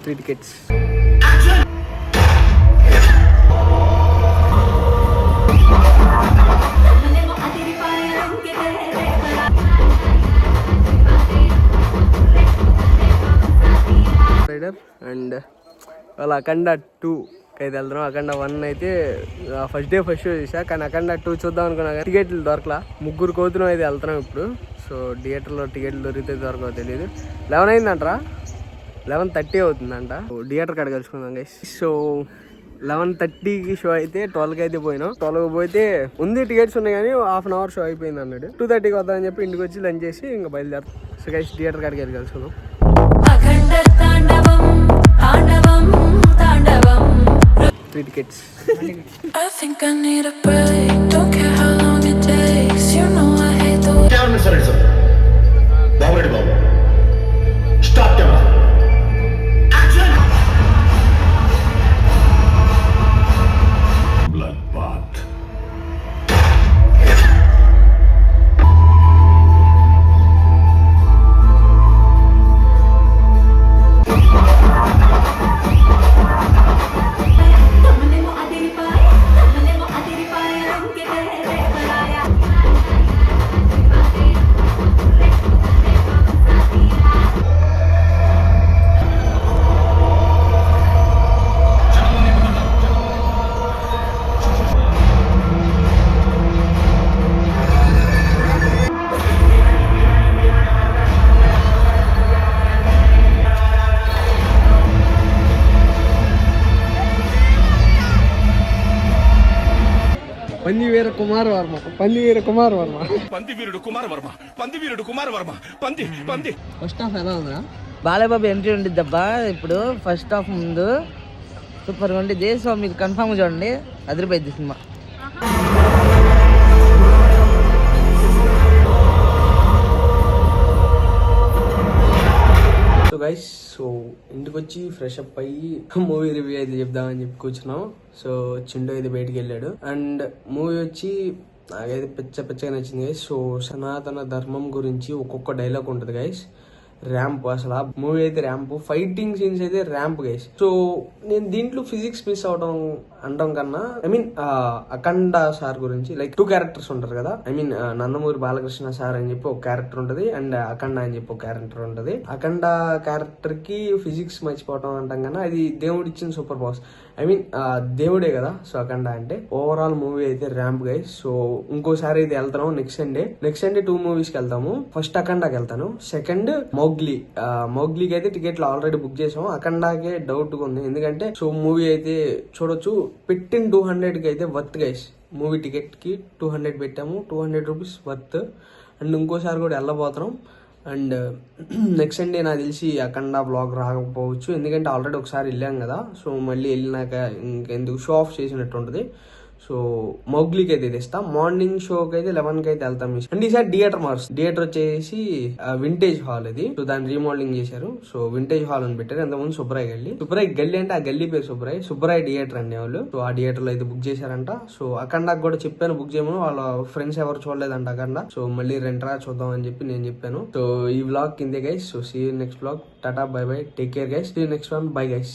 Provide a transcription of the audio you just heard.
3 tickets. And వాళ్ళ అఖండ 2 అయితే వెళ్తున్నాం. అఖండ 1 అయితే ఫస్ట్ డే ఫస్ట్ షో చూసా, కానీ అఖండ 2 చూద్దాం అనుకున్నా కానీ టికెట్లు దొరకలా. 3 కోతులం అయితే వెళ్తున్నాం ఇప్పుడు. సో థియేటర్లో టికెట్లు దొరికితే దొరకవో తెలియదు. 11 అయిందంటరా, 11:30 అవుతుందంట. థియేటర్ కాడ కలుసుకుందాం గైస్. సో 11:30కి షో అయితే 12కి అయితే పోయినాం. 12కి పోతే ఉంది టికెట్స్ ఉన్నాయి కానీ హాఫ్ అన్ అవర్ షో అయిపోయింది అన్నాడు. 2:30కి వద్దామని చెప్పి ఇంటికి వచ్చి లంచ్ చేసి ఇంకా బయలుదేరు. సో గైస్ థియేటర్ కాడికి వెళ్ళి కలుసుకుందాం. Three tickets. I think I need a break. Don't care how long it takes. You know I hate the way. Camera, sir. Babu ready, Babu. Start camera. Action. Bloodbath. Pandiveera Kumar Varma. First half ఎలా ఉందా? Balayya Babu entry ఉండిద్దబ్బా ఇప్పుడు. First half ముందు సూపర్గా ఉండిద్ది. So మీరు కన్ఫామ్గా చూడండి, అదిరిపోయింది సినిమా. సో గైస్, సో ఇంటికి వచ్చి ఫ్రెష్ అప్ అయ్యి మూవీ రివ్యూ అయితే చెప్దామని చెప్పి కూర్చున్నాం. సో చిండు అయితే బయటికి వెళ్ళాడు. అండ్ మూవీ వచ్చి నాకైతే పిచ్చగా నచ్చింది గైస్. సో సనాతన ధర్మం గురించి ఒక్కొక్క డైలాగ్ ఉంటుంది గైస్. ర్యాంప్, అసలు ఆ మూవీ అయితే ర్యాంప్, ఫైటింగ్ సీన్స్ అయితే ర్యాంప్ గైస్. సో నేను దీంట్లో ఫిజిక్స్ మిస్ అవడం అనడం కన్నా అఖండ సార్ గురించి, లైక్ 2 క్యారెక్టర్స్ ఉంటారు కదా. నందమూరి బాలకృష్ణ సార్ అని చెప్పి ఒక క్యారెక్టర్ ఉంటది, అండ్ అఖండ అని చెప్పి ఒక క్యారెక్టర్ ఉంటది. అఖండ క్యారెక్టర్ కి ఫిజిక్స్ మర్చిపోవడం అంటాం కన్నా అది దేవుడు ఇచ్చిన సూపర్ పవర్స్. దేవుడే కదా. సో అఖండ అంటే ఓవరాల్ మూవీ అయితే ర్యాంప్ గైస్. సో ఇంకోసారి అయితే వెళ్తాము నెక్స్ట్ సండే 2 మూవీస్ కి వెళ్తాము. ఫస్ట్ అఖండాకి వెళ్తాను, సెకండ్ మౌగ్లీకి అయితే టికెట్లు ఆల్రెడీ బుక్ చేసాము. అఖండాకే డౌట్ గా ఉంది, ఎందుకంటే సో మూవీ అయితే చూడొచ్చు. పెట్టిన 200కి అయితే వర్త్ గైస్. మూవీ టికెట్ కి 200 పెట్టాము, 200 రూపీస్ వర్త్. అండ్ ఇంకోసారి కూడా వెళ్ళబోతున్నాం. అండ్ నెక్స్ట్ సండే నాకు తెలిసి అఖండ బ్లాగ్ రాకపోవచ్చు, ఎందుకంటే ఆల్రెడీ ఒకసారి వెళ్ళాం కదా. సో మళ్ళీ వెళ్ళినాక ఇంకెందుకు షో ఆఫ్ చేసినట్టు ఉంటుంది. సో మౌగ్లీకి అయితే తెస్తా. మార్నింగ్ షోకి అయితే 11కి అయితే వెళ్తాం. అండ్ ఈసారి థియేటర్ వచ్చేసి వింటేజ్ హాల్ ఇది. సో దాన్ని రీమోడలింగ్ చేశారు. సో వింటేజ్ హాల్ అని పెట్టారు. ఎంతమంది సుబ్రాయ్ గల్లీ అంటే ఆ గల్లీ పేరు సుబ్రాయ్ థియేటర్ అండి వాళ్ళు. సో ఆ థియేటర్ లో అయితే బుక్ చేశారంట. సో అఖండాకి కూడా చెప్పాను బుక్ చేయమని, వాళ్ళ ఫ్రెండ్స్ ఎవరు చూడలేదంట అఖండ. సో మళ్ళీ రెంట్రా చూద్దాం అని చెప్పి నేను చెప్పాను. సో ఈ వ్లాగ్ కిందే guys. So see you next vlog. Tata, bye bye, take care guys. See you next one, bye guys.